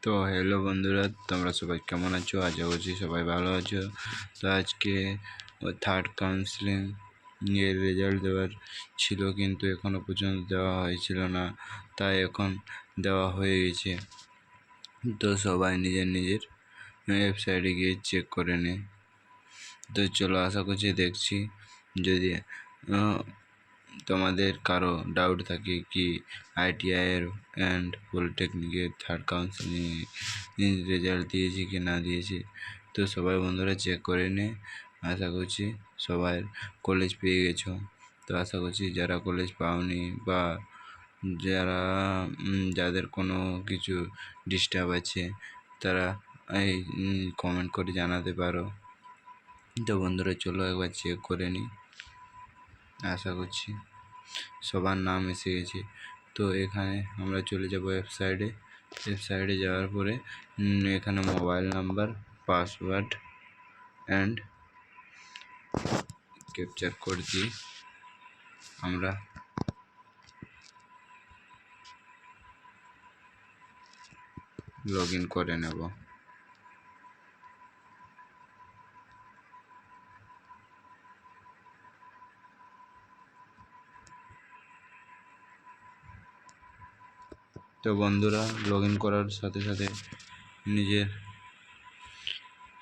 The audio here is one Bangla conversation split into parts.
তো হ্যালো বন্ধুরা, তোমরা সবাই কেমন আছো? আশা করছি সবাই ভালো আছো। তো আজকে থার্ড কাউন্সিলিং এর রেজাল্ট দেওয়ার ছিল, কিন্তু এখনও পর্যন্ত দেওয়া হয়েছিল না, তাই এখন দেওয়া হয়ে গেছে। তো সবাই নিজের নিজের ওয়েবসাইটে গিয়ে চেক করে নে। তো চলো, আশা করছি দেখছি যদি তোমাদের কারো ডাউট থাকে কি আইটিআইয়ের অ্যান্ড পলিটেকনিকের থার্ড কাউন্সিলিং রেজাল্ট দিয়েছি কি না দিয়েছি, তো সবাই বন্ধুরা চেক করে নে। আশা করছি সবাই কলেজ পেয়ে গেছো। তো আশা করছি যারা কলেজ পাওনি বা যারা যাদের কোনো কিছু ডিস্টার্ব আছে, তারা এই কমেন্ট করে জানাতে পারো। তো বন্ধুরা চলো একবার চেক করে নিই। আশা করছি সবার নাম এসে গেছে। তো এখানে আমরা চলে যাব ওয়েবসাইটে যাওয়ার পরে এখানে mobile number, password and capture code দিয়ে আমরা লগ ইন করে নেব। তো বন্ধুরা লগ ইন করার সাথে সাথে নিজের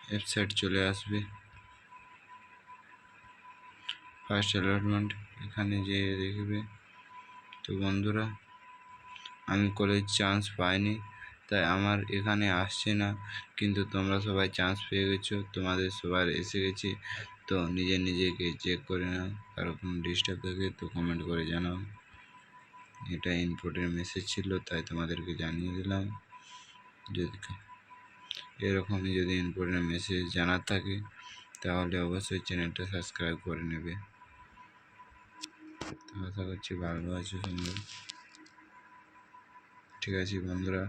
ওয়েবসাইট চলে আসবে। ফার্স্ট অ্যালটমেন্ট এখানে যেয়ে দেখবে। তো বন্ধুরা আমি কলেজ চান্স পাইনি, তাই আমার এখানে আসছে না, কিন্তু তোমরা সবাই চান্স পেয়ে গেছো, তোমাদের সবার এসে গেছে। তো নিজেকে চেক করে নাও। কারো কোনো ডিস্টার্ব থাকে তো কমেন্ট করে জানাও। এটা ইম্পর্টেন্ট মেসেজ ছিল, তাই তোমাদেরকে জানিয়ে দিলাম। যদি এরকমই যদি ইম্পর্টেন্ট মেসেজ জানার থাকে তাহলে অবশ্যই চ্যানেলটা সাবস্ক্রাইব করে নেবে। তো আশা করছি ভালো আছো তোমরা। ঠিক আছে বন্ধুরা।